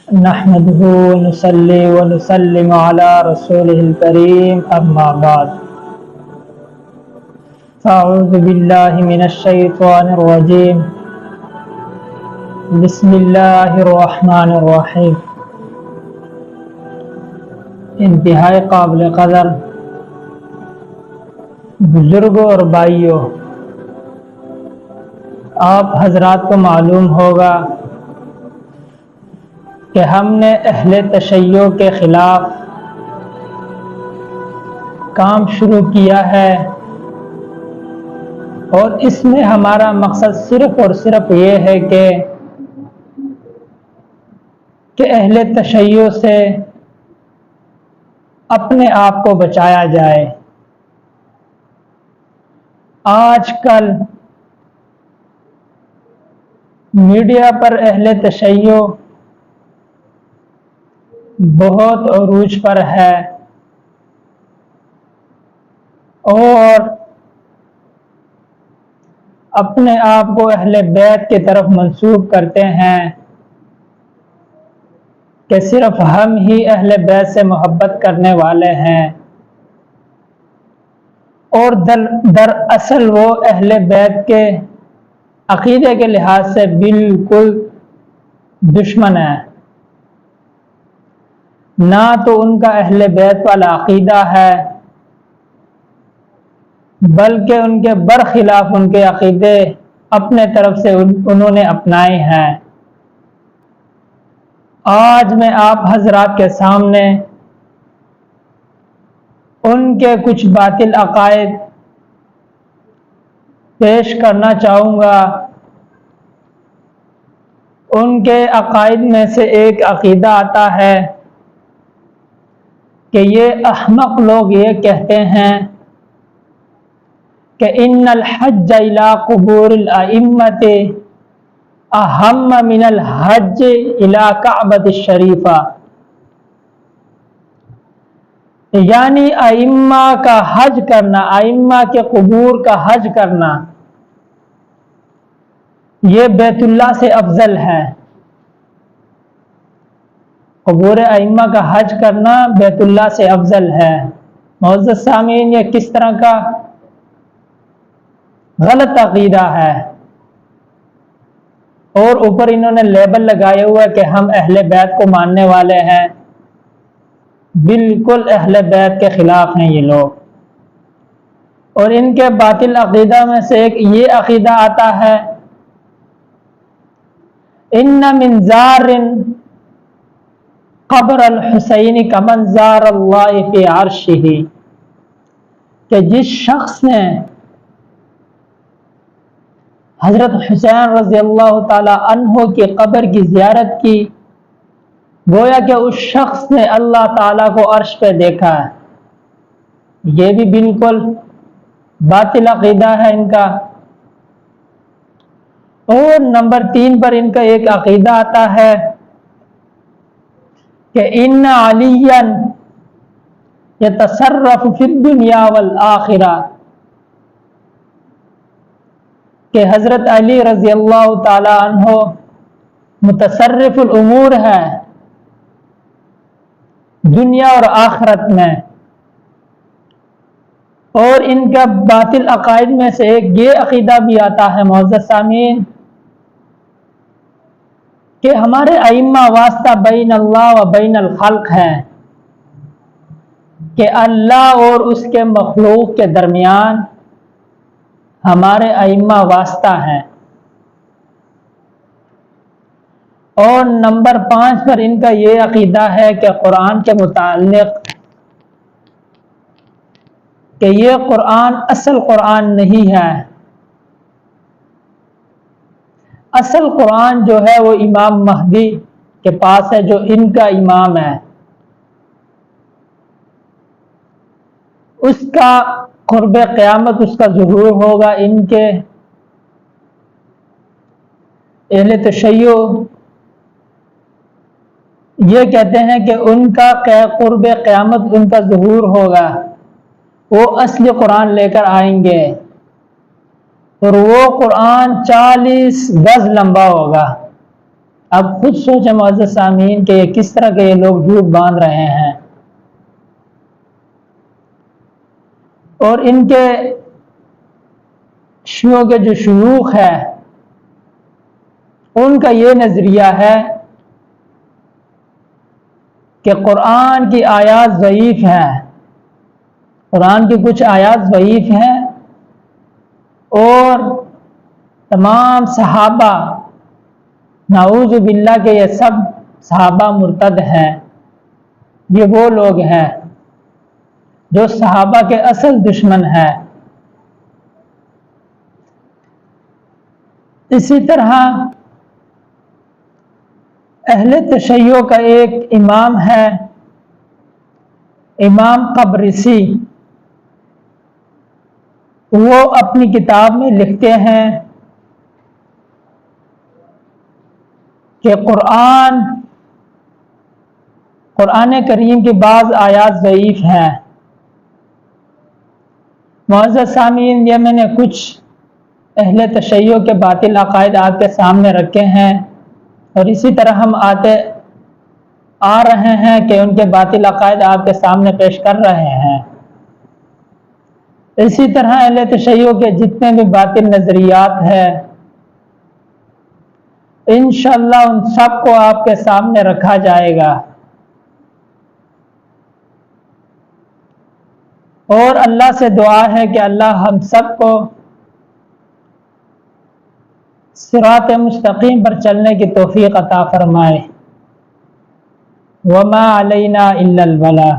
نحمده ونصلي ونسلم على رسوله الكريم أما بعد فأعوذ بالله من الشيطان الرجيم بسم الله الرحمن الرحیم۔ انتہائی قابل قدر بزرگوں اور بھائیوں، آپ حضرات کو معلوم ہوگا کہ ہم نے اہل تشیع کے خلاف کام شروع کیا ہے، اور اس میں ہمارا مقصد صرف اور صرف یہ ہے کہ اہل تشیع سے اپنے آپ کو بچایا جائے۔ آج کل میڈیا پر اہل تشیع بہت عروج پر ہے، اور اپنے آپ کو اہل بیت کی طرف منسوب کرتے ہیں کہ صرف ہم ہی اہل بیت سے محبت کرنے والے ہیں، اور دراصل وہ اہل بیت کے عقیدے کے لحاظ سے بالکل دشمن ہے۔ نہ تو ان کا اہل بیت والا عقیدہ ہے، بلکہ ان کے برخلاف ان کے عقیدے اپنے طرف سے انہوں نے اپنائے ہیں۔ آج میں آپ حضرات کے سامنے ان کے کچھ باطل عقائد پیش کرنا چاہوں گا۔ ان کے عقائد میں سے ایک عقیدہ آتا ہے کہ یہ احمق لوگ یہ کہتے ہیں کہ ان الحج الى قبور الائمۃ اہم من الحج الى کعبۃ الشریفہ، یعنی ائمہ کا حج کرنا، ائمہ کے قبور کا حج کرنا یہ بیت اللہ سے افضل ہے۔ قبور ائمہ کا حج کرنا بیت اللہ سے افضل ہے۔ معزز سامعین، یہ کس طرح کا غلط عقیدہ ہے، اور اوپر انہوں نے لیبل لگائے ہوا کہ ہم اہل بیت کو ماننے والے ہیں۔ بالکل اہل بیت کے خلاف ہیں یہ لوگ۔ اور ان کے باطل عقیدہ میں سے ایک یہ عقیدہ آتا ہے ان من زار قبر الحسین کمن زار اللہ فی عرشہ، کہ جس شخص نے حضرت حسین رضی اللہ تعالی عنہ کی قبر کی زیارت کی، گویا کہ اس شخص نے اللہ تعالیٰ کو عرش پہ دیکھا ہے۔ یہ بھی بالکل باطل عقیدہ ہے ان کا۔ اور نمبر 3 پر ان کا ایک عقیدہ آتا ہے کہ ان علیا یتصرف فی الدنیا والآخرہ، کہ حضرت علی رضی اللہ تعالی عنہ متصرف الامور ہے دنیا اور آخرت میں۔ اور ان کا باطل عقائد میں سے ایک یہ عقیدہ بھی آتا ہے معزز سامعین کہ ہمارے ائمہ واسطہ بین اللہ و بین الخلق ہے، کہ اللہ اور اس کے مخلوق کے درمیان ہمارے ائمہ واسطہ ہیں۔ اور نمبر 5 پر ان کا یہ عقیدہ ہے کہ قرآن کے متعلق کہ یہ قرآن اصل قرآن نہیں ہے۔ اصل قرآن جو ہے وہ امام مہدی کے پاس ہے، جو ان کا امام ہے۔ اس کا قرب قیامت، اس کا ظہور ہوگا۔ ان کے اہل تشیع یہ کہتے ہیں کہ ان کا قرب قیامت، ان کا ظہور ہوگا، وہ اصل قرآن لے کر آئیں گے، اور وہ قرآن 40 گز لمبا ہوگا۔ اب خود سوچیں معزز سامعین کہ یہ کس طرح کے یہ لوگ جھوٹ باندھ رہے ہیں، اور ان کے شیعوں کے جو شیوخ ہے ان کا یہ نظریہ ہے کہ قرآن کی آیات ضعیف ہیں، قرآن کی کچھ آیات ضعیف ہیں، اور تمام صحابہ نعوذ باللہ کہ یہ سب صحابہ مرتد ہیں، یہ وہ لوگ ہیں جو صحابہ کے اصل دشمن ہیں۔ اسی طرح اہل تشیع کا ایک امام ہے، امام قبرسی، وہ اپنی کتاب میں لکھتے ہیں کہ قرآن کریم کی بعض آیات ضعیف ہیں۔ معزز سامعین، یہ میں نے کچھ اہل تشیع کے باطل عقائد آپ کے سامنے رکھے ہیں، اور اسی طرح ہم آ رہے ہیں کہ ان کے باطل عقائد آپ کے سامنے پیش کر رہے ہیں۔ اسی طرح اہل تشیع کے جتنے بھی باطل نظریات ہیں انشاءاللہ ان سب کو آپ کے سامنے رکھا جائے گا، اور اللہ سے دعا ہے کہ اللہ ہم سب کو صراط مستقیم پر چلنے کی توفیق عطا فرمائے۔ وما علینا الا البلاغ۔